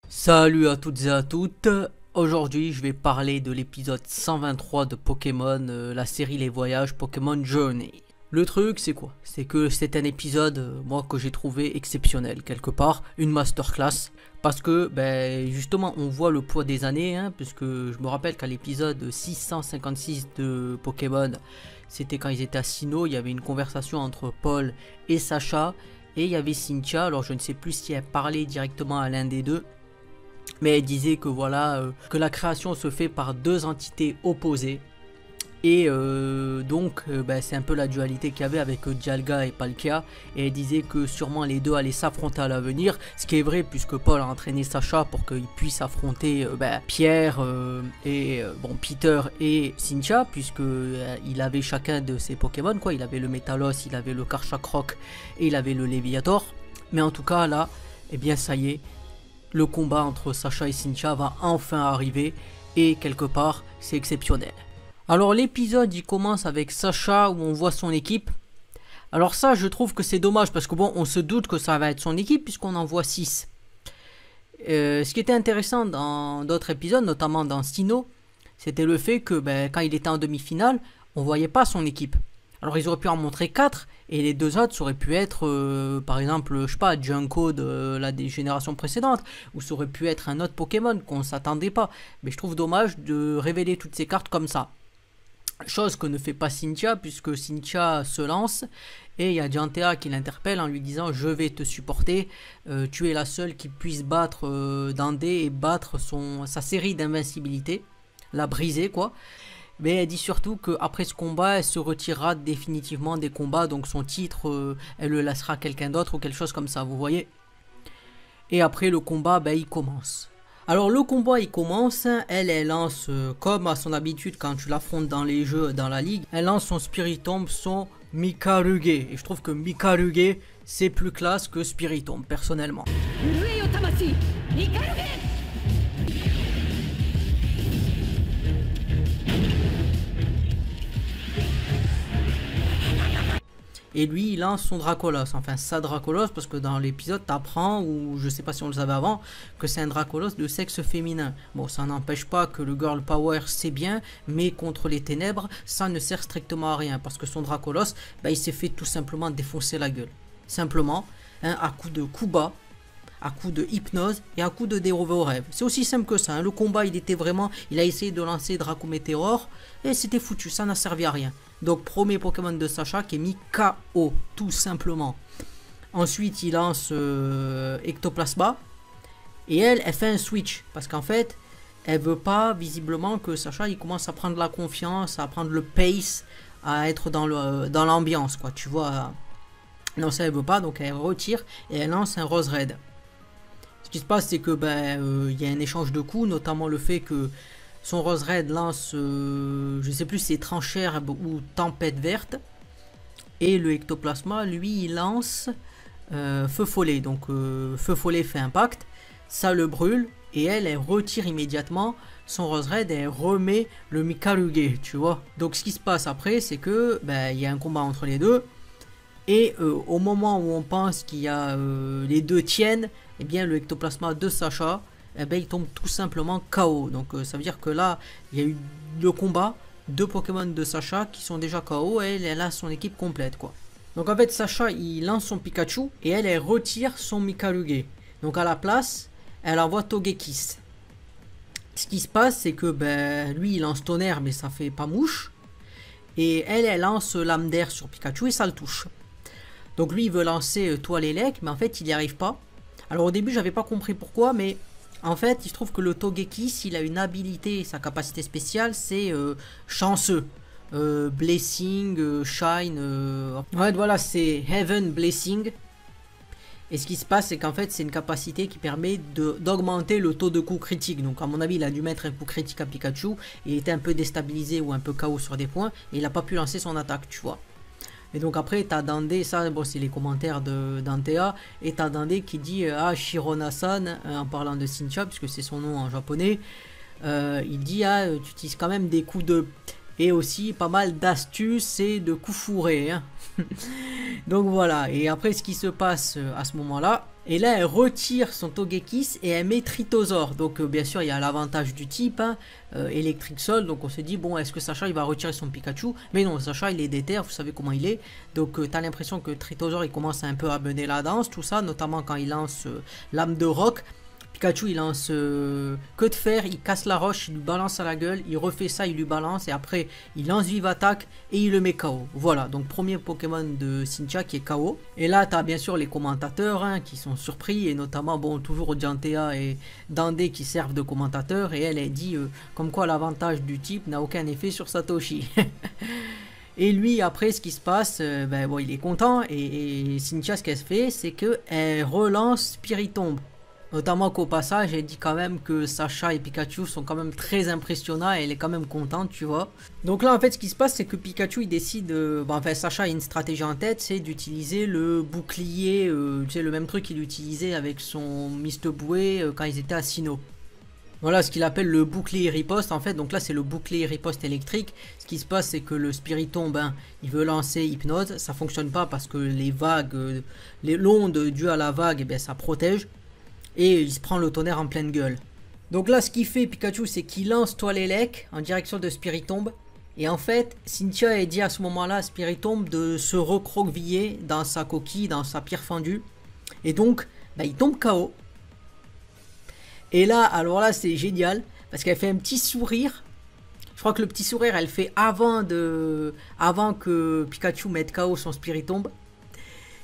Salut à toutes et à toutes. Aujourd'hui je vais parler de l'épisode 123 de Pokémon, la série Les Voyages Pokémon Journey. Le truc c'est quoi? C'est que c'est un épisode moi que j'ai trouvé exceptionnel quelque part, une masterclass. Parce que justement on voit le poids des années, puisque je me rappelle qu'à l'épisode 656 de Pokémon, c'était quand ils étaient à Sinnoh, il y avait une conversation entre Paul et Sacha. Et il y avait Cynthia, alors je ne sais plus si elle parlait directement à l'un des deux. Mais elle disait que voilà, que la création se fait par deux entités opposées. Et c'est un peu la dualité qu'il y avait avec Dialga et Palkia. Et elle disait que sûrement les deux allaient s'affronter à l'avenir. Ce qui est vrai puisque Paul a entraîné Sacha pour qu'il puisse affronter Pierre Peter et Cynthia. Puisque il avait chacun de ses Pokémon, quoi. Il avait le Métalos, il avait le Karchakroc et il avait le Léviator. Mais en tout cas là, eh bien ça y est. Le combat entre Sacha et Cynthia va enfin arriver et quelque part c'est exceptionnel. Alors l'épisode il commence avec Sacha où on voit son équipe. Alors ça je trouve que c'est dommage parce que bon on se doute que ça va être son équipe puisqu'on en voit 6. Ce qui était intéressant dans d'autres épisodes, notamment dans Sinnoh, c'était le fait que quand il était en demi-finale, on voyait pas son équipe. Alors ils auraient pu en montrer 4 et les deux autres ça aurait pu être par exemple je sais pas Junko de des générations précédentes, ou ça aurait pu être un autre Pokémon qu'on s'attendait pas. Mais je trouve dommage de révéler toutes ces cartes comme ça. Chose que ne fait pas Cynthia puisque Cynthia se lance et il y a Dianthea qui l'interpelle en lui disant je vais te supporter, tu es la seule qui puisse battre Dandé et battre sa série d'invincibilité, la briser quoi. Mais elle dit surtout qu'après ce combat, elle se retirera définitivement des combats. Donc son titre, elle le laissera à quelqu'un d'autre ou quelque chose comme ça, vous voyez. Et après le combat, il commence. Alors le combat, il commence. Elle lance, comme à son habitude quand tu l'affrontes dans les jeux, dans la ligue, elle lance son Spiritomb, son Mikaruge. Et je trouve que Mikaruge, c'est plus classe que Spiritomb, personnellement. Et lui il lance son Dracolos, enfin sa Dracolos, parce que dans l'épisode t'apprends, ou je sais pas si on le savait avant, que c'est un Dracolos de sexe féminin. Bon ça n'empêche pas que le Girl Power c'est bien, mais contre les ténèbres ça ne sert strictement à rien, parce que son Dracolos, il s'est fait tout simplement défoncer la gueule. Simplement, à coup de coup bas, à coup de hypnose et à coup de dérober au rêve. C'est aussi simple que ça, le combat il était vraiment, il a essayé de lancer Draco Météor et c'était foutu, ça n'a servi à rien. Donc premier Pokémon de Sacha qui est mis KO, tout simplement. Ensuite il lance Ectoplasma et elle fait un switch parce qu'en fait elle veut pas visiblement que Sacha il commence à prendre la confiance, à prendre le pace, à être dans l'ambiance quoi, tu vois. Non ça elle veut pas, donc elle retire et elle lance un Rose Red. Ce qui se passe c'est que y a un échange de coups, notamment le fait que son Rose Red lance, je sais plus si c'est Trancherbe ou Tempête Verte. Et le Ectoplasma, lui, il lance Feu Follet. Donc Feu Follet fait impact, ça le brûle. Et elle retire immédiatement son Rose Red et elle remet le Mikaruge, tu vois. Donc ce qui se passe après, c'est que il y a un combat entre les deux. Et au moment où on pense qu'il y a les deux tiennent, eh bien le Ectoplasma de Sacha, il tombe tout simplement KO. Donc ça veut dire que là, il y a eu le combat, deux Pokémon de Sacha qui sont déjà KO et elle a son équipe complète quoi. Donc en fait Sacha il lance son Pikachu et elle retire son Mikaruge. Donc à la place, elle envoie Togekiss. Ce qui se passe c'est que lui il lance Tonnerre mais ça fait pas mouche. Et elle lance Lame d'air sur Pikachu et ça le touche. Donc lui il veut lancer Toile Élec mais en fait il n'y arrive pas. Alors au début j'avais pas compris pourquoi, mais en fait il se trouve que le Togekiss il a une habilité, sa capacité spéciale c'est chanceux. Blessing, Shine, ouais voilà c'est Heaven Blessing. Et ce qui se passe c'est qu'en fait c'est une capacité qui permet d'augmenter le taux de coup critique. Donc à mon avis il a dû mettre un coup critique à Pikachu, il était un peu déstabilisé ou un peu KO sur des points et il n'a pas pu lancer son attaque tu vois. Et donc après t'as Dandé, ça bon, c'est les commentaires de Dantea, et t'as Dandé qui dit ah Shirona-san en parlant de Cynthia puisque c'est son nom en japonais, il dit ah, tu utilises quand même des coups de... Et aussi pas mal d'astuces et de coups fourrés. Hein. Donc voilà, et après ce qui se passe à ce moment-là, et là elle retire son Togekiss et elle met Tritosaur. Donc bien sûr il y a l'avantage du type, hein, électrique sol, donc on se dit bon est-ce que Sacha il va retirer son Pikachu, mais non, Sacha il est déter, vous savez comment il est, donc t'as l'impression que Tritosaur il commence un peu à mener la danse, tout ça, notamment quand il lance l'âme de roc. Pikachu il lance queue de fer, il casse la roche, il lui balance à la gueule, il refait ça, il lui balance et après il lance vive attaque et il le met KO. Voilà, donc premier Pokémon de Cynthia qui est KO. Et là tu as bien sûr les commentateurs hein, qui sont surpris et notamment bon toujours Dianthea et Dandé qui servent de commentateurs et elle dit comme quoi l'avantage du type n'a aucun effet sur Satoshi. Et lui après ce qui se passe, ben, bon, il est content et Cynthia ce qu'elle fait c'est qu'elle relance Spiritomb. Notamment qu'au passage, elle dit quand même que Sacha et Pikachu sont quand même très impressionnants et elle est quand même contente, tu vois. Donc là, en fait, ce qui se passe, c'est que Pikachu, il décide... enfin, Sacha a une stratégie en tête, c'est d'utiliser le bouclier, tu sais, le même truc qu'il utilisait avec son Mist Boué quand ils étaient à Sinnoh. Voilà ce qu'il appelle le bouclier riposte en fait, donc là c'est le bouclier riposte électrique. Ce qui se passe c'est que le Spiritomb, ben, il veut lancer Hypnose, ça fonctionne pas parce que les vagues, l'onde due à la vague, eh bien, ça protège. Et il se prend le tonnerre en pleine gueule. Donc là ce qu'il fait Pikachu c'est qu'il lance Toilélec en direction de Spiritomb. Et en fait Cynthia elle dit à ce moment là à Spiritomb de se recroqueviller dans sa coquille, dans sa pierre fendue. Et donc bah, il tombe KO. Et là alors là c'est génial parce qu'elle fait un petit sourire. Je crois que le petit sourire elle fait avant que Pikachu mette KO son Spiritomb.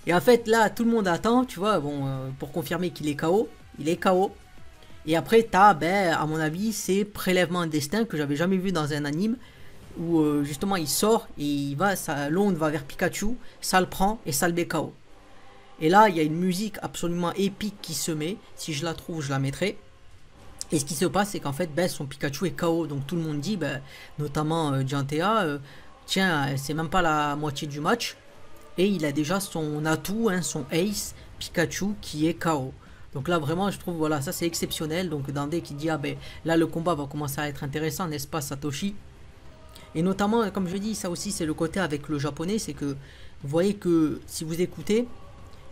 Et en fait là tout le monde attend tu vois bon pour confirmer qu'il est KO. Il est KO. Et après, t'as, ben, à mon avis, c'est prélèvement destin que j'avais jamais vu dans un anime. Où justement il sort et il va, l'onde va vers Pikachu, ça le prend et ça le met KO. Et là, il y a une musique absolument épique qui se met. Si je la trouve, je la mettrai. Et ce qui se passe, c'est qu'en fait, ben, son Pikachu est KO. Donc tout le monde dit, ben, notamment Dianthea, tiens, c'est même pas la moitié du match. Et il a déjà son atout, hein, son ace, Pikachu, qui est KO. Donc là vraiment je trouve voilà ça c'est exceptionnel. Donc Dandé qui dit ah ben là le combat va commencer à être intéressant n'est-ce pas Satoshi. Et notamment comme je dis ça aussi c'est le côté avec le japonais, c'est que vous voyez que si vous écoutez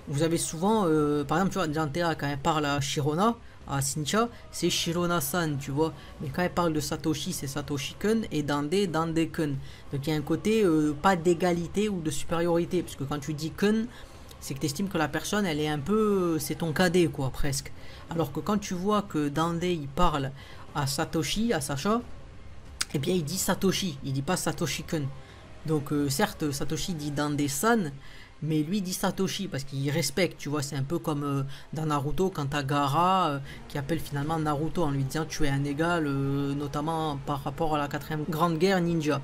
vous avez souvent par exemple tu vois Dianthea quand elle parle à Sirona, à Cynthia c'est Shirona-san tu vois, mais quand elle parle de Satoshi c'est Satoshi-kun et Dandé Dandé-kun. Donc il y a un côté pas d'égalité ou de supériorité parce que quand tu dis kun c'est que tu estimes que la personne elle est un peu, c'est ton cadet quoi presque. Alors que quand tu vois que Dandé il parle à Satoshi, à Sacha, eh bien il dit Satoshi, il dit pas Satoshi-kun. Donc certes Satoshi dit Dandé-san, mais lui dit Satoshi parce qu'il respecte, tu vois, c'est un peu comme dans Naruto quand t'as Gaara qui appelle finalement Naruto en lui disant tu es un égal, notamment par rapport à la 4ème grande guerre ninja.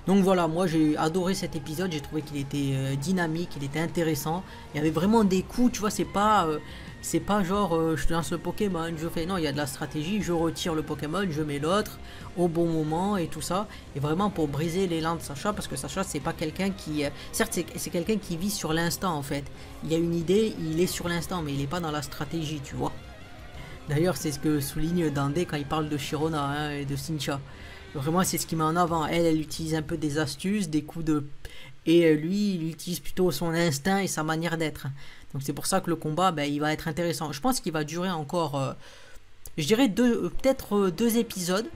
Donc voilà, moi j'ai adoré cet épisode, j'ai trouvé qu'il était dynamique, il était intéressant. Il y avait vraiment des coups, tu vois, c'est pas genre je lance le Pokémon, je fais... Non, il y a de la stratégie, je retire le Pokémon, je mets l'autre au bon moment et tout ça. Et vraiment pour briser l'élan de Sacha, parce que Sacha c'est pas quelqu'un qui... certes c'est quelqu'un qui vit sur l'instant en fait. Il y a une idée, il est sur l'instant, mais il est pas dans la stratégie, tu vois. D'ailleurs c'est ce que souligne Dandé quand il parle de Sirona hein, et de Cynthia. Vraiment c'est ce qu'il met en avant, elle utilise un peu des astuces, des coups de... Et lui il utilise plutôt son instinct et sa manière d'être. Donc c'est pour ça que le combat ben, il va être intéressant. Je pense qu'il va durer encore, je dirais peut-être 2 épisodes.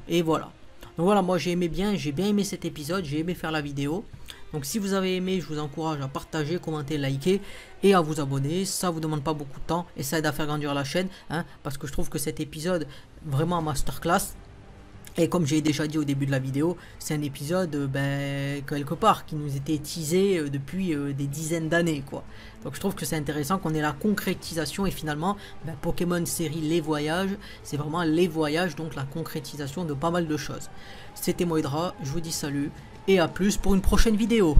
Et voilà. Donc voilà, moi j'ai bien aimé cet épisode, j'ai aimé faire la vidéo. Donc si vous avez aimé, je vous encourage à partager, commenter, liker et à vous abonner. Ça vous demande pas beaucoup de temps et ça aide à faire grandir la chaîne. Hein, parce que je trouve que cet épisode, vraiment masterclass. Et comme j'ai déjà dit au début de la vidéo, c'est un épisode ben, quelque part qui nous était teasé depuis des dizaines d'années quoi. Donc je trouve que c'est intéressant qu'on ait la concrétisation et finalement ben, Pokémon série Les Voyages, c'est vraiment les voyages, donc la concrétisation de pas mal de choses. C'était Moedra, je vous dis salut et à plus pour une prochaine vidéo.